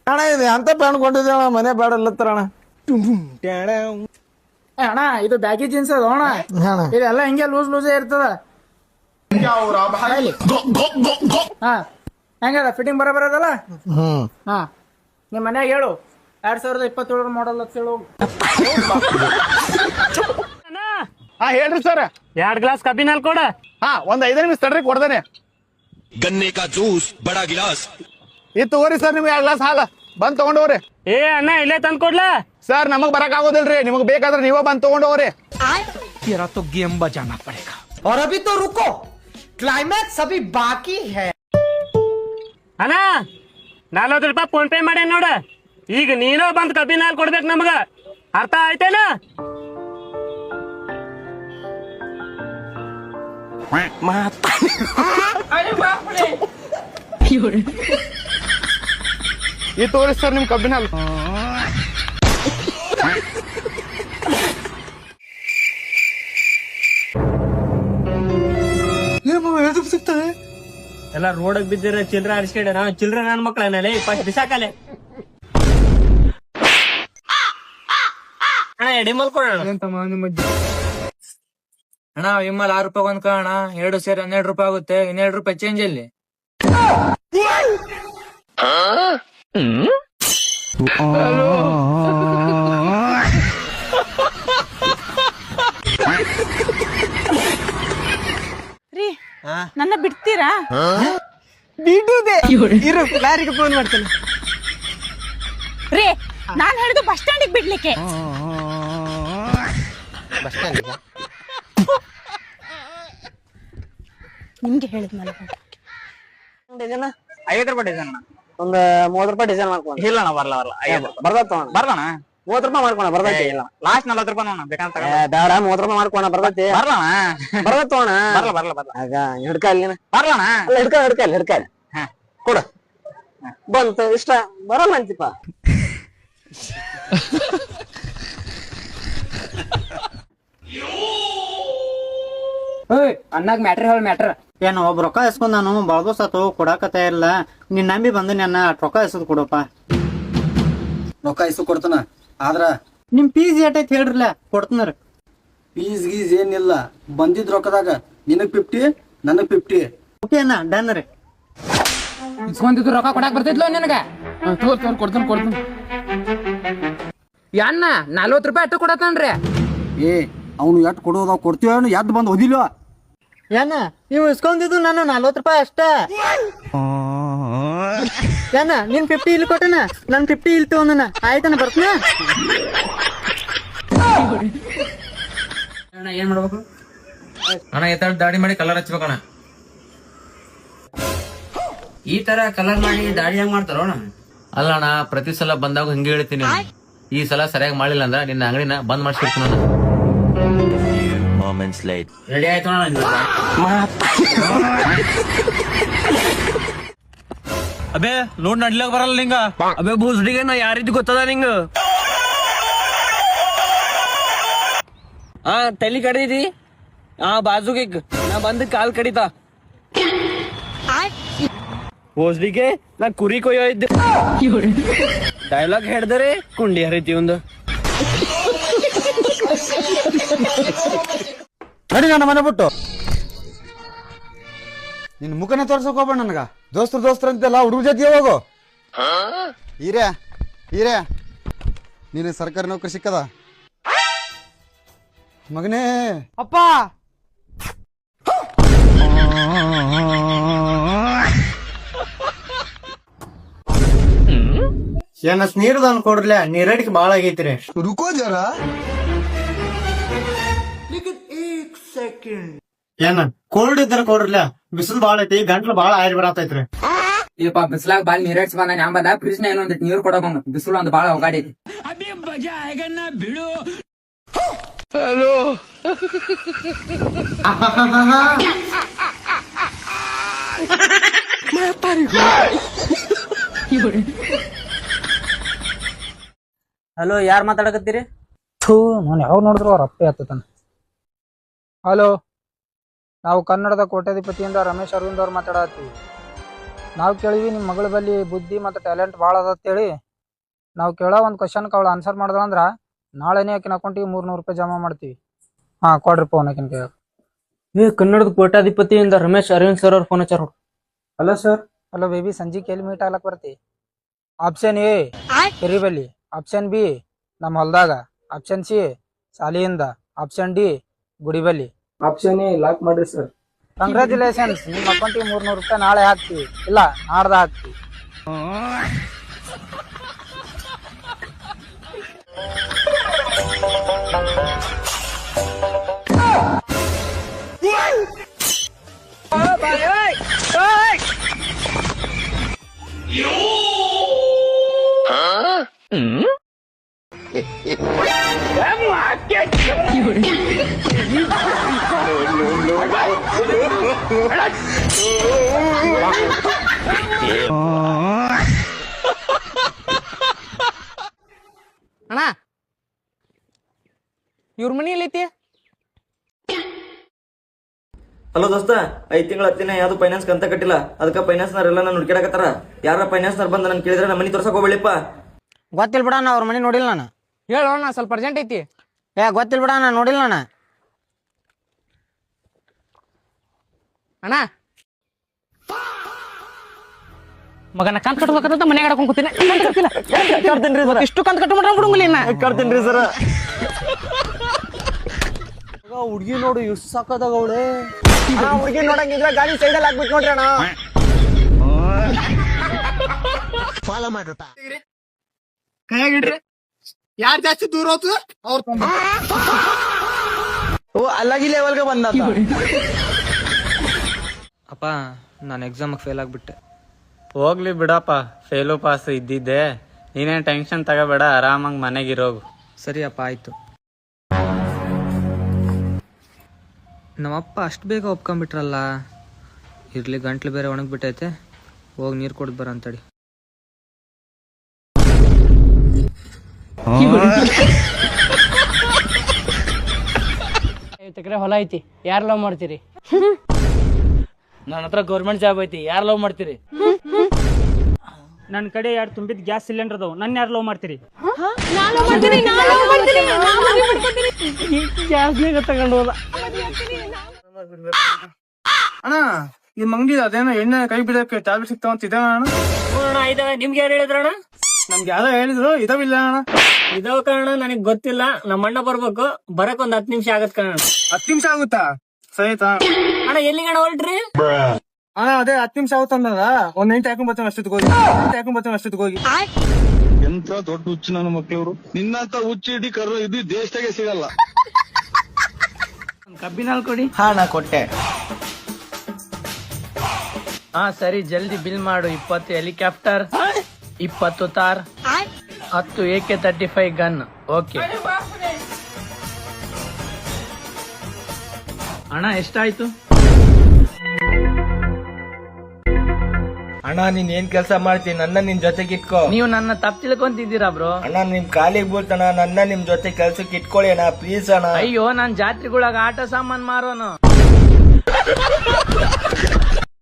ಅಣ್ಣ ಇದು ಎಂತ ಪ್ಯಾಂಟ್ ಕೊಂಡಿದ್ದೆ ಅಣ್ಣ ಮನೆ ಬೇಡ ಇಲ್ಲತ್ತಾರ ಅಣ್ಣ. ಅಣ್ಣ ಇದು ಬ್ಯಾಗಿ ಜೀನ್ಸ್ ಅದು ಅಣ್ಣ. ಇದೆಲ್ಲ ಹಿಂಗೆ ಲೂಸ್ ಲೂಸೇ ಇರ್ತದ. ಹಾ ಹೆಂಗದ ಫಿಟ್ಟಿಂಗ್ ಬರಬರದಲ್ಲ. ಹಾ ನಿಮ್ ಮನ್ಯಾಗ ಹೇಳು 2027 ಮಾಡಲ್ ಅಂತ ಹೇಳು. ಹಾ ಹೇಳ್ರಿ ಸರ್. 2 ಗ್ಲಾಸ್ ಕಬ್ಬಿನ ಹಾಲು ಕೊಡ. ಹಾ ಒಂದ್ 5 ನಿಮಿಷ ತಡ್ರಿ ಕೊಡ್ದೇನೆ. गन्ने का जूस बड़ा गिलास ಇದು ತಗೋರಿ ಸರ್ ನಿಮ್ಗೆ 2 ಗ್ಲಾಸ್ ಹಾಲು ಬಂದ್ ತಗೊಂಡೋಗ್ರಿ. ಏ ಅಣ್ಣ ಇಲ್ಲೇ ತಂದ್ ಕೊಡ್ಲಾ. ಸರ್ ನಮಗ್ ಬರಕ್ ಆಗೋದಿಲ್ರಿ, ನಿಮಗ್ ಬೇಕಾದ್ರೆ ನೀವೇ ಬಂದ್ ತಗೊಂಡೋಗ್ರಿ. तेरा तो गेम बजाना पड़ेगा. और अभी तो रुको, क्लाइमैक्स अभी बाकी है. ಅಣ್ಣ 40 ರೂಪಾಯಿ ಫೋನ್ ಪೇ ಮಾಡಿ ನೋಡ. ಈಗ ನೀನು ಬಂದ್ ಕಬ್ಬಿನ ಹಾಲು ಕೊಡ್ಬೇಕು ನಮಗ, ಅರ್ಥ ಆಯ್ತೇನ? ಇದು ತಗೋರಿ ಸರ್ ನಿಮ್ ಕಬ್ಬಿನ ಹಾಲು. ಸಿಗ್ತದೆ ಎಲ್ಲ ರೋಡ್ ಬಿದ್ದಿರ ಚಿಲ್ಡ್ರ ಆಡಿಸ್ಕೊಂಡ ನಾವು ಚಿಲ್ಡ್ರ ನನ್ ಮಕ್ಳೇ ಫಸ್ಟ್ ಬಿಸಾಕಲೆ. ಅಣ್ಣ ಎಡಿ ಮಲ್ಕೊಡೋಣ. ಅಣ್ಣ ವಿಮಲ್ 6 ರೂಪಾಯಿ ಒಂದ್ ಕಾಣ 2 ಸೇರಿ 12 ರೂಪಾಯಿ ಆಗುತ್ತೆ. 12 ರೂಪಾಯಿ ಚೇಂಜ್ ಅಲ್ಲಿ. ರೀ ನನ್ನ ಬಿಡ್ತೀರಾ? ಇರು ಲಾರಿಗೆ ಫೋನ್ ಮಾಡ್ತೇನೆ. ರೀ ನಾನ್ ಹೇಳಿದ್ದು ಬಸ್ ಸ್ಟ್ಯಾಂಡಿಗೆ ಬಿಡ್ಲಿಕ್ಕೆ. ನಿಮ್ಗೆ ಹೇಳಿದ್ನಲ್ಲ. 50 ರೂಪಾಯಿ ಡೀಸೆಲ್ ಒಂದ್ 30 ರೂಪಾಯಿ ಡೀಸೆಲ್ ಮಾಡ್ಕೊಂಡು. ಇಲ್ಲ ಅಣ್ಣ ಬರ್ಲ ಬರ್ದತ್ತ ಬರ್ಲಣ 30 ರೂಪಾಯಿ ಮಾಡ್ಕೊಣ ಬರ್ತೈತಿ. ಲಾಸ್ಟ್ 40 ರೂಪಾಯಿ ನೋಡ ಬೇಕಂತ ಬೇಡ 30 ರೂಪಾಯಿ ಮಾಡ್ಕೊಣ ಬರ್ತೈತಿ. ಬರ್ಲಣ ಬರ್ತೋಣ ಬರ್ಲ ಆಗ ಹಿಡ್ಕ ಅಲ್ಲಿ ಬರ್ಲಣ ಅಲ್ಲ ಹಿಡ್ಕ ಕೊಡ ಬಂತು ಇಷ್ಟ ಬರಲ್ಲ ಅಂತಿಪ್ಪ. ಅನ್ನಾಗ ಮ್ಯಾಟ್ರ್ ಹೇಳ ಮ್ಯಾಟ್ರ್ ಏನ್ ಒಬ್ಬ ರೊಕ್ಕ ಇಸ್ಕೊಂಡ್ ನಾನು ಬಳಗೋಸಾತು ಕೊಡಾಕತ್ತ ಇಲ್ಲ. ನಿನ್ ನಂಬಿ ಬಂದು ನನ್ನ ರೊಕ್ಕ ಇಸ್ಕೊಂಡ್ ಕೊಡಪ್ಪ. ರೊಕ್ಕ ಇಸು ಕೊಡ್ತಾನ, ಆದ್ರ ನಿಮ್ ಫೀಸ್ ಏಟೈತಿ ಹೇಳ್ರಲ್ಲ ಕೊಡ್ತನರಿ. ಫೀಸ್ ಗೀಸ್ ಏನಿಲ್ಲ, ಬಂದಿದ್ ರೊಕ್ಕದಾಗ ನಿನಗ್ 50 ನನಗ್ 50. ಓಕೆ ಅಣ್ಣ ಡನ್ ರೀ. ಇಸ್ಕೊಂತಿದ್ದು ರೊಕ್ಕ ಕೊಡಾಕ್ ಬರ್ತಿದ್ಲು ನಿನಗ. ಕೊಡ್ತೀನಿ ಯಾನ್ನ 40 ರೂಪಾಯಿ ಅಟ್ಟು ಕೊಡತಾನ್ರಿ. ಏ ಅವನು ಎಟ್ ಕೊಡೋದಾವ್ ಕೊಡ್ತೀವ, ಎದ್ ಬಂದ್ ಓದಿಲ್ವ? ಏನ ನೀವು ಇಸ್ಕೊಂಡಿದ್ದು ನಾನು 40 ರೂಪಾಯಿ ಅಷ್ಟೇ. ಏನ ನಿನ್ 50 ಇಲ್ಲಿ ಕೊಟ್ಟನ, ನನ್ 50 ಇಲ್ಲಿ ತಗೊಂಡನ. ಆಯ್ತನ ಬರ್ತನ. ಅಣ್ಣ ಏನ್ ಮಾಡ್ಬೇಕು ಅಣ್ಣ? ಎತ್ತಾಡ್ ದಾಡಿ ಮಾಡಿ ಕಲರ್ ಹಚ್ಬೇಕಣ್ಣ. ಈ ತರ ಕಲರ್ ಮಾಡಿ ದಾಡಿ ಹೆಂಗ್ ಮಾಡ್ತಾರೋ ಅಣ್ಣ? ಅಲ್ಲ ಅಣ್ಣ, ಪ್ರತಿ ಸಲ ಬಂದಾಗ ಹಿಂಗೆ ಹೇಳ್ತೀನಿ. ಈ ಸಲ ಸರಿಯಾಗಿ ಮಾಡಿಲ್ಲ ಅಂದ್ರ ನಿನ್ನ ಅಂಗಡಿನ ಬಂದ್ ಮಾಡಿಸ್ಬಿಡ್ತೀನಿ ನಾನು. ರೆಡಿ ಆಯ್ತು ಅಣ್ಣ. ಅಬೇ ನೋಡ್ ನಡ್ಲಕ್ ಬರಲ್ಲ ನಿಂಗ. ಅಬೇ ಬೂಸ್ಡಿಗೆ ನಾ ಯಾರಿದ್ದು ಗೊತ್ತದ ನಿಂಗ? ತಲಿ ಕಡಿದಿ ಬಾಜುಗೆ ನಾ ಬಂದ್ ಕಾಲ್ ಕಡಿತಾ. ಬೋಸ್ಡಿಗೆ ನಾ ಕುರಿ ಕೊಯ್ಯೋ ಇದ್ದೆ. ಡೈಲಾಗ್ ಹೇಳ್ದರೆ ಕುಂಡಿ ಹರಿತಿ ಒಂದು. ನಡಿ ನನ್ನ ಮನೆ ಬಿಟ್ಟು. ನಿನ್ ಮುಖನೇ ತೋರ್ಸಕ್ ಹೋಗ್ಬೇಡ ನನಗ. ದೋಸ್ತರು ಅಂತೆಲ್ಲ ಹುಡುಗ ಜೊತೆ ಹೋಗು. ಹೀರೆ ನೀನು ಸರ್ಕಾರಿ ನೌಕರಿ ಸಿಕ್ಕದ ಮಗನೇ. ಅಪ್ಪ ಏನ ನೀರ್ದನ್ ಕೊಡ್ರಲ್ಲ, ನೀರಡಿಕೆ ಬಾಳ ಆಗೈತ್ರಿ. ರುಕೋ ಜರ. ಏನ ಕೋಲ್ಡ್ ಇದ್ರ ಕೊಡ್ರಲ್ಲ, ಬಿಸಿಲು ಬಾಳ ಐತಿ, ಗಂಟ್ಲು ಬಾಳ ಆಯ್ರಿ ಬರತೈತ್ರಿ. ಇಪ್ಪ ಬಿಸ್ಲಾಗ ಬಾಳ್ ನೀರ್ ಬಂದ ನಾ ಬಂದ ಫ್ರಿಜ್ ನ ಏನೊಂದ್ ನೀರ್ ಕೊಡಕ್ ಬಿಸಿಲು ಒಂದ್ ಬಾಳ ಹೋಗಾಡೈತಿ. ಹಲೋ ಹಲೋ, ಯಾರ್ ಮಾತಾಡಕತ್ತೀರಿ? ನಾನು ಯಾವಾಗ ನೋಡಿದ್ರು ಅವ್ರ ಅಪ್ಪೆ ಹತ್ತಾನ. ಹಲೋ, ನಾವು ಕನ್ನಡದ ಕೋಟ್ಯಾಧಿಪತಿಯಿಂದ ರಮೇಶ್ ಅರವಿಂದ್ ಅವ್ರು ಮಾತಾಡತ್ತೀವಿ. ನಾವು ಕೇಳಿವಿ ನಿಮ್ಮ ಮಗಳ ಬಲ್ಲಿ ಬುದ್ಧಿ ಮತ್ತು ಟ್ಯಾಲೆಂಟ್ ಭಾಳ ಅದ ಅಂತೇಳಿ ನಾವು ಕೇಳೋ ಒಂದು ಕ್ವಶನ್ಗೆ ಅವಳು ಆನ್ಸರ್ ಮಾಡಿದ್ರಂದ್ರೆ ನಾಳೆನೇ ಆಕಿನ ಅಕೌಂಟಿಗೆ 300 ರೂಪಾಯಿ ಜಮಾ ಮಾಡ್ತೀವಿ. ಹಾಂ ಕೊಡ್ರಿ ಫೋನ್ ಆಕಿನ ಕೈ. ಕನ್ನಡದ ಕೋಟ್ಯಾಧಿಪತಿಯಿಂದ ರಮೇಶ್ ಅರವಿಂದ್ ಸರ್ ಅವ್ರ ಫೋನ್ ಹಚ್ಚಾರ. Hello sir. ಹಲೋ ಬೇಬಿ, ಸಂಜೆ ಎಲ್ಲಿ ಮೀಟ್ ಆಗ್ಲಕ್ ಬರ್ತಿ? ಆಪ್ಷನ್ ಎ ಕೆರಿಬಲ್ಲಿ, ಆಪ್ಷನ್ ಬಿ ನಮ್ಮ ಹೊಲ್ದಾಗ, ಆಪ್ಷನ್ ಸಿ ಸಾಲಿಯಿಂದ, ಆಪ್ಷನ್ ಡಿ ಗುಡಿಬಲ್ಲಿ. ಆಪ್ಷನ್ ಎ ಲಾಕ್ ಮಾಡ್ರಿ ಸರ್. ಕಂಗ್ರ್ಯಾಚುಲೇಷನ್ಸ್, ನಿಮ್ಮ ಅಕೌಂಟಿಗೆ 300 ರೂಪಾಯಿ ನಾಳೆ ಹಾಕ್ತೀವಿ, ಇಲ್ಲ ನಾಡ್ದ ಹಾಕ್ತೀವಿ. ಅಣ್ಣ ಇವ್ರ ಮನಿ ಎಲ್ಲೈತಿ? ಹಲೋ ದೋಸ್ತ, 5 ತಿಂಗಳ ಹತ್ತಿನ ಯಾವ್ದು ಫೈನಾನ್ಸ್ ಕಂತ ಕಟ್ಟಿಲ್ಲ, ಅದಕ್ಕೆ ಫೈನಾನ್ಸ್ನವ್ರೆಲ್ಲ ನಾನು ಹುಡುಕಾಡಕತ್ತಾರ. ಯಾರ ಫೈನಾನ್ಸ್ನರ್ ಬಂದ ನನ್ ಕೇಳಿದ್ರೆ ನಮ್ಮ ಮನಿ ತೋರ್ಸಕ್ ಹೋಗ್ಬೇಳಿಪ್ಪ. ಗೊತ್ತಿಲ್ಲ ಬಿಡ, ಅವ್ರ ಮನೆ ನೋಡಿಲ್ಲ ನಾನು. ಹೇಳೋಣ, ಸ್ವಲ್ಪ ಅರ್ಜೆಂಟ್ ಐತಿ. ಗೊತ್ತಿಲ್ಲ ಬಿಡ, ನಾನು ನೋಡಿಲ್ಲ ನಾನು. ಅಣ್ಣ ಮಗನ ಕಂತ್ ಕಟ್ಬೇಕಂತ ಮನೆಗೆ ಆಡ್ಕೊಂಡ್ ಕೂತೀನಿ. ಇಷ್ಟು ಕಂತ್ ಕಟ್ಟು ಮಾಡ್ರ ಬಿಡುಂಗಿಲ್ಲ ಇನ್ನ. ಕಟ್ತೀನ್ರಿ ಸರ್. ಹುಡ್ಗಿ ನೋಡು ಎಷ್ಟು ಸಾಕದಾಗ ಅವಳೆ. ಹುಡುಗಿ ನೋಡಂಗಿದ್ರೆ ಗಾಡಿ ಸೈಡಲ್ಲಿ ಹಾಕ್ಬಿಟ್ಟು ನೋಡ್ರಿ ಅಣ್ಣ. ಕೈಯಾಗಿಡ್ರಿ, ಯಾರು ಜಾಸ್ತಿ ದೂರ ಹೋಗ್ತದ ಅವ್ರ ಅಲ್ಲಾಗಿ ಲೆವೆಲ್ಗೆ ಬಂದ. ಅಪ್ಪ ನಾನು ಎಕ್ಸಾಮಿಗೆ ಫೇಲ್ ಆಗ್ಬಿಟ್ಟೆ. ಹೋಗ್ಲಿ ಬಿಡಪ್ಪ, ಫೇಲು ಪಾಸ್ ಇದ್ದಿದ್ದೆ. ನೀನೇನು ಟೆನ್ಷನ್ ತಗೋಬೇಡ, ಆರಾಮಾಗಿ ಮನೆಗಿರೋಗು. ಸರಿ ಅಪ್ಪ, ಆಯ್ತು. ನಮ್ಮಪ್ಪ ಅಷ್ಟು ಬೇಗ ಒಪ್ಕೊಂಬಿಟ್ರಲ್ಲ. ಇರ್ಲಿ, ಗಂಟ್ಲು ಬೇರೆ ಒಣಗ್ಬಿಟ್ಟೈತೆ, ಹೋಗಿ ನೀರು ಕೊಡ್ ಬರ ಅಂತಡಿ. ಎಕರೆ ಹೊಲ ಐತಿ, ಯಾರು ಲವ್ ಮಾಡ್ತೀರಿ? ನನ್ನ ಹತ್ರ ಗೌರ್ಮೆಂಟ್ ಜಾಬ್ ಐತಿ, ಯಾರು ಲವ್ ಮಾಡ್ತೀರಿ? ನನ್ನ ಕಡೆ 2 ತುಂಬಿದ ಗ್ಯಾಸ್ ಸಿಲಿಂಡರ್ ಅದಾವ, ನನ್ನ ಯಾರು ಲವ್ ಮಾಡ್ತೀರಿ? ಗ್ಯಾಸ್ನಾಗ ತಗೊಂಡು ಹೋದ. ಅಣ್ಣ ಈ ಮಂಗಿ ಅದೇನೋ ಎಣ್ಣೆ ಕೈ ಬಿಡಕ್ಕೆ ಟ್ಯಾಬ್ಲೆಟ್ ಸಿಗ್ತಾವಂತ ಇದಾವ ಅಣ್ಣ? ಇದಾವೆ. ನಿಮ್ಗೆ ಯಾರು ಹೇಳಿದ್ರಣ್ಣ? ನಮ್ಗೆ ಯಾರೋ ಹೇಳಿದ್ರು, ಇದಾವಿಲ್ಲ ಅಣ್ಣ. ಇದಾವ ಕಾರಣ ನನಗ್ ಗೊತ್ತಿಲ್ಲ. ನಮ್ಮ ಅಣ್ಣ ಬರ್ಬೇಕು, ಬರಕ್ ಒಂದ್ 10 ನಿಮಿಷ ಆಗತ್ ಕಾರಣ. 10 ನಿಮಿಷ ಆಗುತ್ತಾ? ಸರಿ ಅಣ್ಣ ಎಲ್ಲಿಗಣ ಹೊಲ್ಟ್ರಿ? ಅಣ್ಣ ಅದೇ 10 ನಿಮಿಷ ಆಗುತ್ತಂದ. ಒಂದ್ ನೈಟ್ ಹಾಕೊಂಡ್ ಬರ್ತಾನೆ ಅಷ್ಟೊತ್ತಿಗೆ ಹೋಗಿ. ಎಂತ ದೊಡ್ಡ ಹುಚ್ಚು ನನ್ನ ಮಕ್ಳವ್ರು. ನಿನ್ನಂತ ಹುಚ್ಚು ಇಡೀ ಕರು ಇದು ದೇಶದಾಗೆ ಸಿಗಲ್ಲ. ಕಬ್ಬಿನಾಲ್ ಕೊಡಿ. ಹಾ ನಾ ಕೊಟ್ಟೆ. ಹಾ ಸರಿ, ಜಲ್ದಿ ಬಿಲ್ ಮಾಡು. 20 ಹೆಲಿಕಾಪ್ಟರ್, 20 ತಾರ್, 10 AK-35 ಗನ್. ಓಕೆ ಅಣ್ಣ, ಎಷ್ಟಾಯ್ತು? ಅಣ್ಣ ನೀನ್ ಏನ್ ಕೆಲಸ ಮಾಡ್ತೀನಿ, ನನ್ನ ನಿನ್ ಜೊತೆಗೆ ಇಟ್ಕೋ. ನೀವು ನನ್ನ ತಪ್ಪು ತಿಳ್ಕೊಂತಿದ್ದೀರಾ ಬ್ರೋ? ಅಣ್ಣ ನಿಮ್ ಕಾಲಿಗೆ ಬೀಳ್ತಾನ, ನನ್ನ ನಿಮ್ ಜೊತೆ ಕೆಲ್ಸಕ್ಕೆ ಇಟ್ಕೊಳ್ಳಿ ಅಣ್ಣ, ಪ್ಲೀಸ್ ಅಣ್ಣ. ಅಯ್ಯೋ, ನಾನ್ ಜಾತ್ರೆಗೊಳಗ ಆಟ ಸಾಮಾನ್ ಮಾರೋನು.